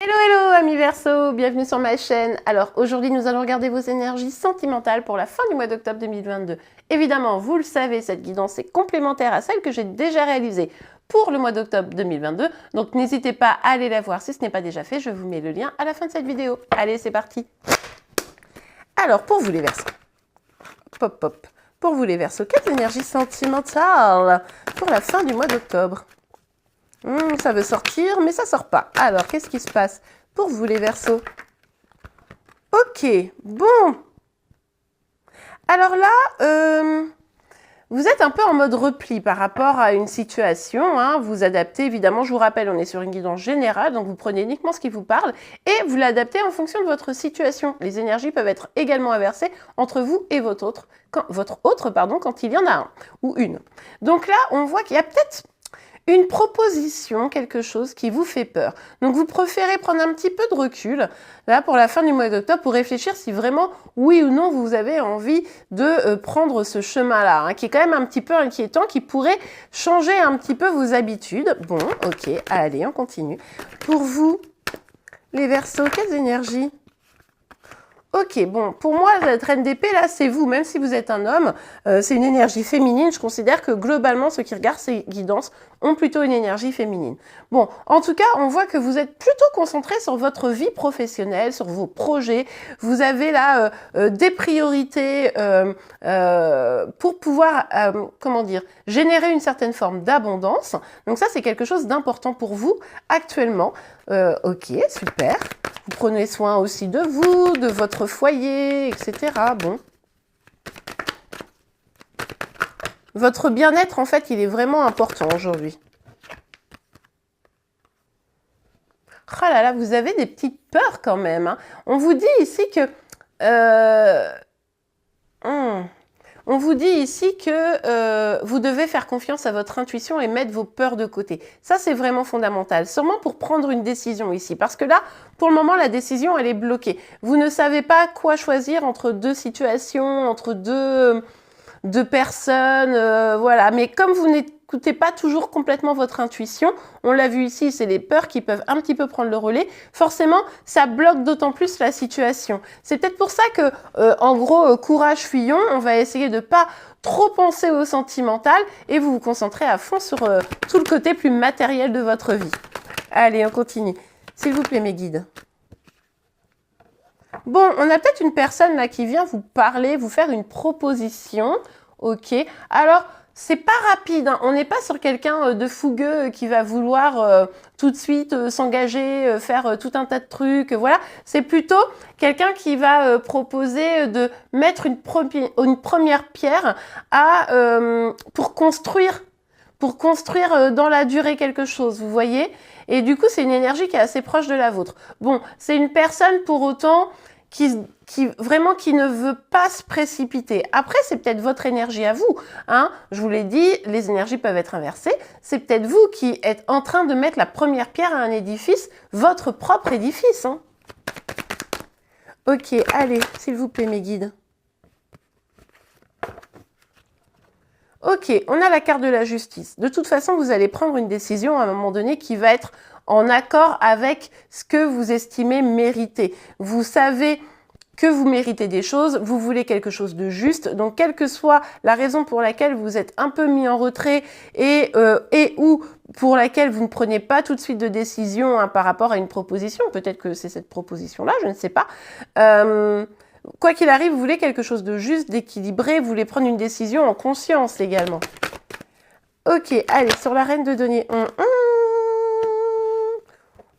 Hello hello amis Verseau, bienvenue sur ma chaîne. Alors aujourd'hui nous allons regarder vos énergies sentimentales pour la fin du mois d'octobre 2022. Évidemment, vous le savez, cette guidance est complémentaire à celle que j'ai déjà réalisée pour le mois d'octobre 2022. Donc n'hésitez pas à aller la voir si ce n'est pas déjà fait, je vous mets le lien à la fin de cette vidéo. Allez, c'est parti. Alors pour vous les Verseaux, pop pop, pour vous les Verseaux, quelles énergies sentimentales pour la fin du mois d'octobre? Ça veut sortir, mais ça sort pas. Alors, qu'est-ce qui se passe pour vous, les Verseaux? Ok, bon. Alors là, vous êtes un peu en mode repli par rapport à une situation. Hein. Vous adaptez, évidemment, je vous rappelle, on est sur une guidance générale, donc vous prenez uniquement ce qui vous parle et vous l'adaptez en fonction de votre situation. Les énergies peuvent être également inversées entre vous et votre autre, quand il y en a un ou une. Donc là, on voit qu'il y a peut-être une proposition, quelque chose qui vous fait peur. Donc vous préférez prendre un petit peu de recul, là pour la fin du mois d'octobre, pour réfléchir si vraiment, oui ou non, vous avez envie de prendre ce chemin-là, hein, qui est quand même un petit peu inquiétant, qui pourrait changer un petit peu vos habitudes. Bon, ok, allez, on continue. Pour vous, les Verseaux, quelles énergies? Ok, bon, pour moi, la reine d'épée, là, c'est vous, même si vous êtes un homme, c'est une énergie féminine. Je considère que globalement, ceux qui regardent ces guidances ont plutôt une énergie féminine. Bon, en tout cas, on voit que vous êtes plutôt concentré sur votre vie professionnelle, sur vos projets. Vous avez là des priorités pour pouvoir, comment dire, générer une certaine forme d'abondance. Donc ça, c'est quelque chose d'important pour vous actuellement. Ok, super. Vous prenez soin aussi de vous, de votre foyer, etc. Bon. Votre bien-être, en fait, il est vraiment important aujourd'hui. Oh là là, vous avez des petites peurs quand même. Hein. On vous dit ici que... On vous dit ici que vous devez faire confiance à votre intuition et mettre vos peurs de côté. Ça, c'est vraiment fondamental. Sûrement pour prendre une décision ici. Parce que là, pour le moment, la décision, elle est bloquée. Vous ne savez pas quoi choisir entre deux situations, entre deux personnes. Voilà. Mais comme vous n'écoutez pas toujours complètement votre intuition, on l'a vu ici, c'est les peurs qui peuvent un petit peu prendre le relais. Forcément, ça bloque d'autant plus la situation. C'est peut-être pour ça que, en gros, courage fuyons, on va essayer de pas trop penser au sentimental et vous vous concentrez à fond sur tout le côté plus matériel de votre vie. Allez, on continue. S'il vous plaît, mes guides. Bon, on a peut-être une personne là qui vient vous parler, vous faire une proposition. Ok. Alors, c'est pas rapide. Hein. On n'est pas sur quelqu'un de fougueux qui va vouloir tout de suite s'engager, faire tout un tas de trucs. Voilà. C'est plutôt quelqu'un qui va proposer de mettre une première pierre pour construire dans la durée quelque chose, vous voyez? Et du coup, c'est une énergie qui est assez proche de la vôtre. Bon, c'est une personne pour autant qui ne veut pas se précipiter. Après, c'est peut-être votre énergie à vous. Hein. Je vous l'ai dit, les énergies peuvent être inversées. C'est peut-être vous qui êtes en train de mettre la première pierre à un édifice, votre propre édifice. Hein. Ok, allez, s'il vous plaît, mes guides. Ok, on a la carte de la justice. De toute façon, vous allez prendre une décision à un moment donné qui va être en accord avec ce que vous estimez mériter. Vous savez que vous méritez des choses, vous voulez quelque chose de juste. Donc, quelle que soit la raison pour laquelle vous êtes un peu mis en retrait et ou pour laquelle vous ne prenez pas tout de suite de décision hein, par rapport à une proposition, peut-être que c'est cette proposition-là, je ne sais pas. Quoi qu'il arrive, vous voulez quelque chose de juste, d'équilibré, vous voulez prendre une décision en conscience également. Ok, allez, sur la reine de denier.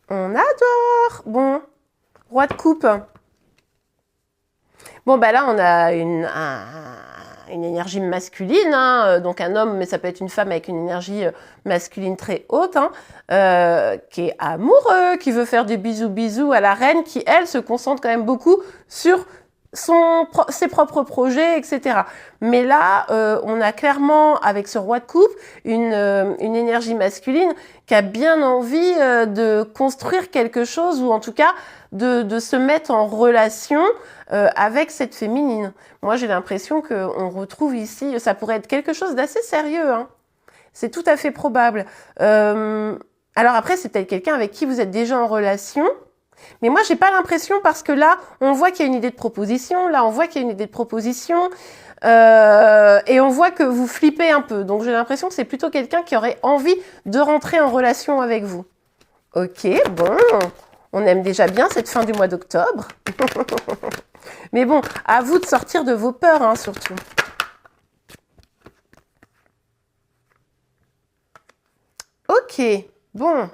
On adore. Bon, roi de coupe. Bon, bah là, on a une énergie masculine, hein, donc un homme, mais ça peut être une femme avec une énergie masculine très haute, hein, qui est amoureux, qui veut faire des bisous à la reine, qui, elle, se concentre quand même beaucoup sur ses propres projets, etc. Mais là, on a clairement, avec ce roi de coupe, une énergie masculine qui a bien envie de construire quelque chose, ou en tout cas de se mettre en relation avec cette féminine. Moi, j'ai l'impression qu'on retrouve ici, ça pourrait être quelque chose d'assez sérieux. Hein. C'est tout à fait probable. Alors après, c'est peut-être quelqu'un avec qui vous êtes déjà en relation, Mais moi, j'ai pas l'impression parce que là, on voit qu'il y a une idée de proposition. Là, on voit qu'il y a une idée de proposition. Et on voit que vous flippez un peu. Donc, j'ai l'impression que c'est plutôt quelqu'un qui aurait envie de rentrer en relation avec vous. Ok, bon. On aime déjà bien cette fin du mois d'octobre. Mais bon, à vous de sortir de vos peurs, hein, surtout. Ok, bon.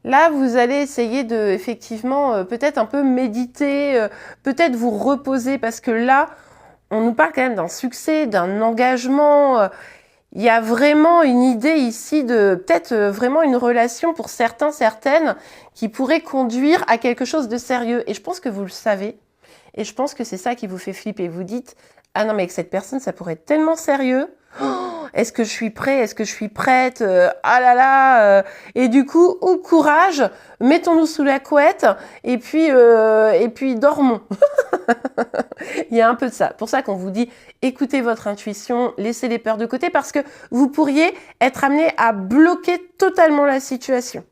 Là, vous allez essayer de, effectivement, peut-être un peu méditer, peut-être vous reposer, parce que là, on nous parle quand même d'un succès, d'un engagement. Il y a vraiment une idée ici de peut-être vraiment une relation pour certains, certaines, qui pourrait conduire à quelque chose de sérieux. Et je pense que vous le savez. Et je pense que c'est ça qui vous fait flipper. Vous dites, ah non, mais avec cette personne, ça pourrait être tellement sérieux. Oh, est-ce que je suis prêt? Est-ce que je suis prête? Ah là là. Et du coup, au courage, mettons-nous sous la couette et puis dormons. Il y a un peu de ça. Pour ça qu'on vous dit, écoutez votre intuition, laissez les peurs de côté parce que vous pourriez être amené à bloquer totalement la situation.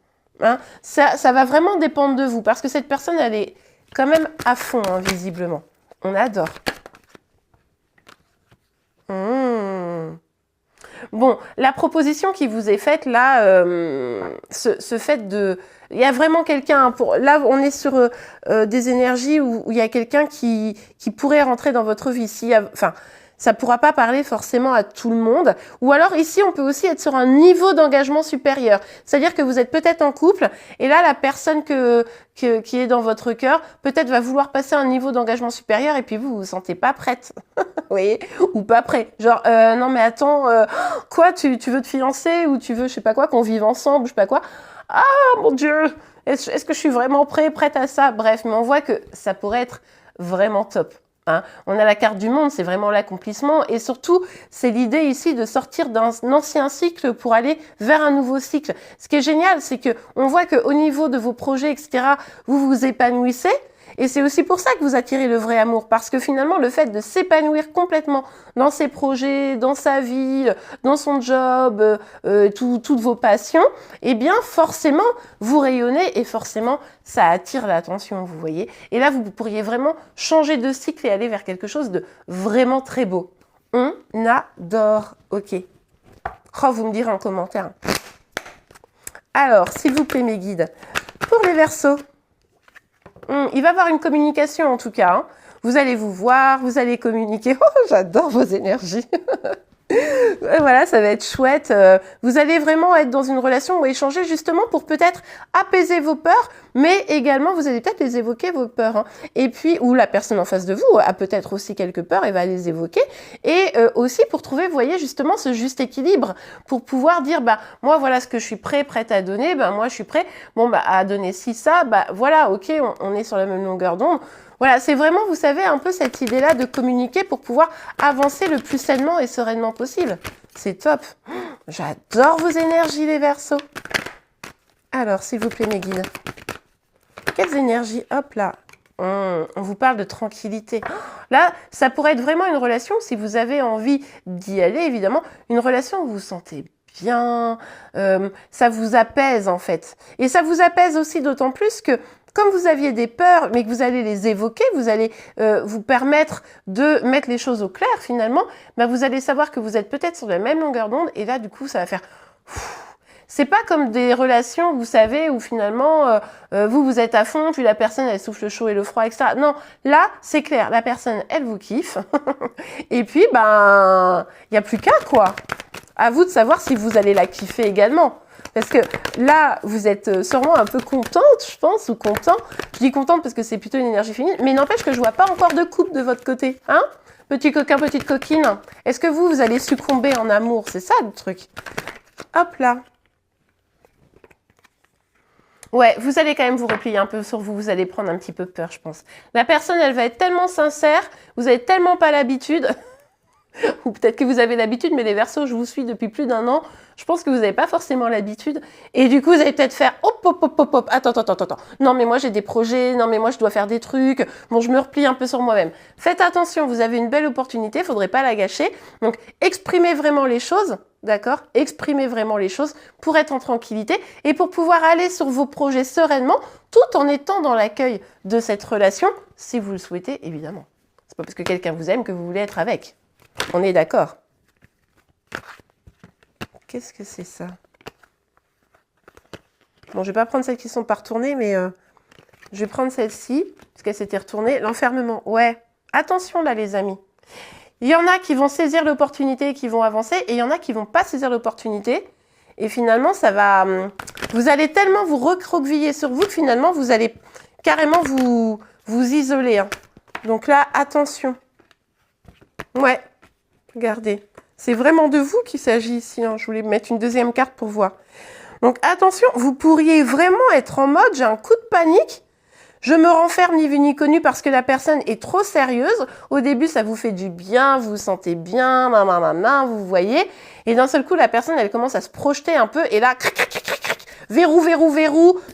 Hein, ça va vraiment dépendre de vous parce que cette personne, elle est quand même à fond, hein, visiblement. On adore. Bon, la proposition qui vous est faite là, ce fait de... Il y a vraiment quelqu'un, là on est sur des énergies où il y a quelqu'un qui pourrait rentrer dans votre vie. Enfin, ça ne pourra pas parler forcément à tout le monde. Ou alors ici, on peut aussi être sur un niveau d'engagement supérieur. C'est-à-dire que vous êtes peut-être en couple et là, la personne qui est dans votre cœur peut-être va vouloir passer à un niveau d'engagement supérieur et puis vous vous sentez pas prête. Vous voyez? Ou pas prêt. Genre, non mais attends, quoi, tu veux te fiancer ou tu veux, je sais pas quoi, qu'on vive ensemble, je sais pas quoi. Ah mon Dieu, est-ce que je suis vraiment prête à ça? Bref, mais on voit que ça pourrait être vraiment top. Hein. On a la carte du monde, c'est vraiment l'accomplissement et surtout, c'est l'idée ici de sortir d'un ancien cycle pour aller vers un nouveau cycle. Ce qui est génial, c'est que on voit qu'au niveau de vos projets, etc., vous vous épanouissez. Et c'est aussi pour ça que vous attirez le vrai amour, parce que finalement, le fait de s'épanouir complètement dans ses projets, dans sa vie, dans son job, toutes vos passions, eh bien, forcément, vous rayonnez et forcément, ça attire l'attention, vous voyez. Et là, vous pourriez vraiment changer de cycle et aller vers quelque chose de vraiment très beau. On adore. Ok. Oh, vous me direz en commentaire. Alors, s'il vous plaît, mes guides, pour les Verseaux, il va y avoir une communication en tout cas. Hein. Vous allez vous voir, vous allez communiquer. Oh, j'adore vos énergies. Voilà, ça va être chouette. Vous allez vraiment être dans une relation ou échanger justement pour peut-être apaiser vos peurs, mais également vous allez peut-être les évoquer vos peurs. Hein. Et puis, ou la personne en face de vous a peut-être aussi quelques peurs et va les évoquer. Et aussi pour trouver, vous voyez, justement ce juste équilibre pour pouvoir dire, bah moi voilà ce que je suis prête à donner. Bah moi je suis prêt, à donner ci ça. Bah voilà, ok, on est sur la même longueur d'onde. Voilà, c'est vraiment, vous savez, un peu cette idée-là de communiquer pour pouvoir avancer le plus sainement et sereinement possible. C'est top. J'adore vos énergies, les Verseaux. Alors, s'il vous plaît, mes guides. Quelles énergies? Hop là. On vous parle de tranquillité. Là, ça pourrait être vraiment une relation, si vous avez envie d'y aller, évidemment, une relation où vous vous sentez bien, ça vous apaise, en fait. Et ça vous apaise aussi d'autant plus que comme vous aviez des peurs, mais que vous allez les évoquer, vous allez vous permettre de mettre les choses au clair finalement, bah vous allez savoir que vous êtes peut-être sur la même longueur d'onde et là du coup ça va faire... C'est pas comme des relations, vous savez, où finalement vous êtes à fond, puis la personne elle souffle le chaud et le froid, etc. Non, là c'est clair, la personne elle vous kiffe et puis ben il n'y a plus qu'à quoi. À vous de savoir si vous allez la kiffer également. Parce que là, vous êtes sûrement un peu contente, je pense, ou content. Je dis contente parce que c'est plutôt une énergie féminine, mais n'empêche que je vois pas encore de couple de votre côté. Hein? Petit coquin, petite coquine. Est-ce que vous allez succomber en amour? C'est ça le truc. Hop là. Ouais, vous allez quand même vous replier un peu sur vous. Vous allez prendre un petit peu peur, je pense. La personne, elle va être tellement sincère. Vous n'avez tellement pas l'habitude. Ou peut-être que vous avez l'habitude, mais les Verseaux, je vous suis depuis plus d'1 an. Je pense que vous n'avez pas forcément l'habitude. Et du coup, vous allez peut-être faire hop, hop, hop, hop, hop. Attends. Non, mais moi, j'ai des projets. Non, mais moi, je dois faire des trucs. Bon, je me replie un peu sur moi-même. Faites attention, vous avez une belle opportunité. Il ne faudrait pas la gâcher. Donc, exprimez vraiment les choses. D'accord? Exprimez vraiment les choses pour être en tranquillité et pour pouvoir aller sur vos projets sereinement tout en étant dans l'accueil de cette relation, si vous le souhaitez, évidemment. C'est pas parce que quelqu'un vous aime que vous voulez être avec. On est d'accord? Qu'est-ce que c'est ça? Bon, je vais pas prendre celles qui sont pas retournées, mais je vais prendre celle-ci, parce qu'elle s'était retournée. L'enfermement, ouais. Attention là, les amis. Il y en a qui vont saisir l'opportunité et qui vont avancer, et il y en a qui vont pas saisir l'opportunité. Et finalement, ça va... Vous allez tellement vous recroqueviller sur vous que finalement, vous allez carrément vous isoler. Hein. Donc là, attention. Ouais, regardez. C'est vraiment de vous qu'il s'agit ici. Hein. Je voulais mettre une deuxième carte pour voir. Donc attention, vous pourriez vraiment être en mode, j'ai un coup de panique. Je me renferme ni vu ni connu parce que la personne est trop sérieuse. Au début, ça vous fait du bien, vous vous sentez bien, vous voyez. Et d'un seul coup, la personne, elle commence à se projeter un peu. Et là, verrou,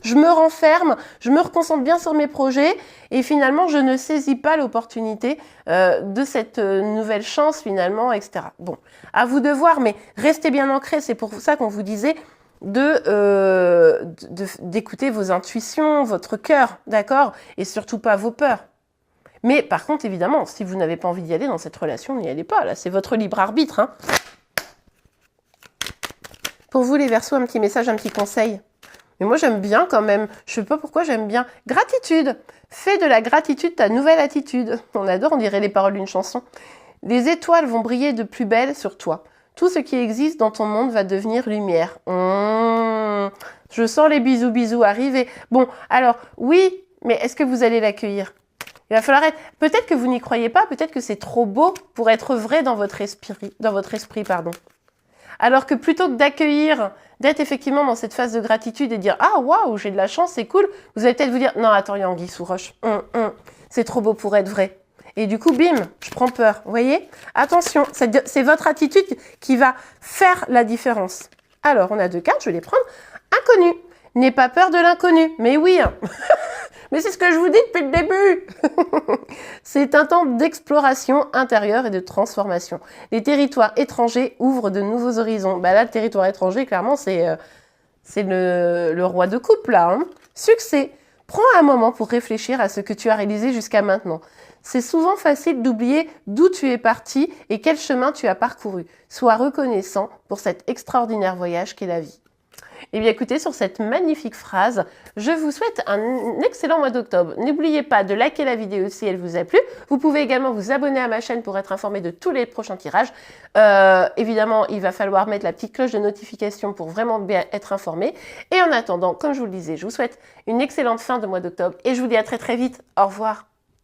je me renferme, je me reconcentre bien sur mes projets. Et finalement, je ne saisis pas l'opportunité de cette nouvelle chance, finalement, etc. Bon, à vous de voir, mais restez bien ancrés. C'est pour ça qu'on vous disait... d'écouter vos intuitions, votre cœur, d'accord? Et surtout pas vos peurs. Mais par contre, évidemment, si vous n'avez pas envie d'y aller dans cette relation, n'y allez pas. Là, c'est votre libre arbitre. Hein. Pour vous, les Verseaux, un petit message, un petit conseil. Mais moi, j'aime bien quand même. Je sais pas pourquoi j'aime bien. Gratitude. Fais de la gratitude ta nouvelle attitude. On adore, on dirait les paroles d'une chanson. Les étoiles vont briller de plus belle sur toi. Tout ce qui existe dans ton monde va devenir lumière. Je sens les bisous arriver. Bon, alors, oui, mais est-ce que vous allez l'accueillir? Il va falloir être... Peut-être que vous n'y croyez pas, peut-être que c'est trop beau pour être vrai dans votre esprit, pardon. Alors que plutôt que d'accueillir, d'être effectivement dans cette phase de gratitude et dire « Ah, waouh, j'ai de la chance, c'est cool », vous allez peut-être vous dire « Non, attends, il y a anguille sous roche. C'est trop beau pour être vrai. » Et du coup, bim, je prends peur. Vous voyez? Attention, c'est votre attitude qui va faire la différence. Alors, on a 2 cartes, je vais les prendre. Inconnu. N'aie pas peur de l'inconnu. Mais oui, hein. Mais c'est ce que je vous dis depuis le début. C'est un temps d'exploration intérieure et de transformation. Les territoires étrangers ouvrent de nouveaux horizons. Bah là, le territoire étranger, clairement, c'est le roi de coupe, là. Hein. Succès. Prends un moment pour réfléchir à ce que tu as réalisé jusqu'à maintenant. C'est souvent facile d'oublier d'où tu es parti et quel chemin tu as parcouru. Sois reconnaissant pour cet extraordinaire voyage qu'est la vie. Eh bien écoutez, sur cette magnifique phrase, je vous souhaite un excellent mois d'octobre. N'oubliez pas de liker la vidéo si elle vous a plu. Vous pouvez également vous abonner à ma chaîne pour être informé de tous les prochains tirages. Évidemment, il va falloir mettre la petite cloche de notification pour vraiment bien être informé. Et en attendant, comme je vous le disais, je vous souhaite une excellente fin de mois d'octobre et je vous dis à très très vite. Au revoir.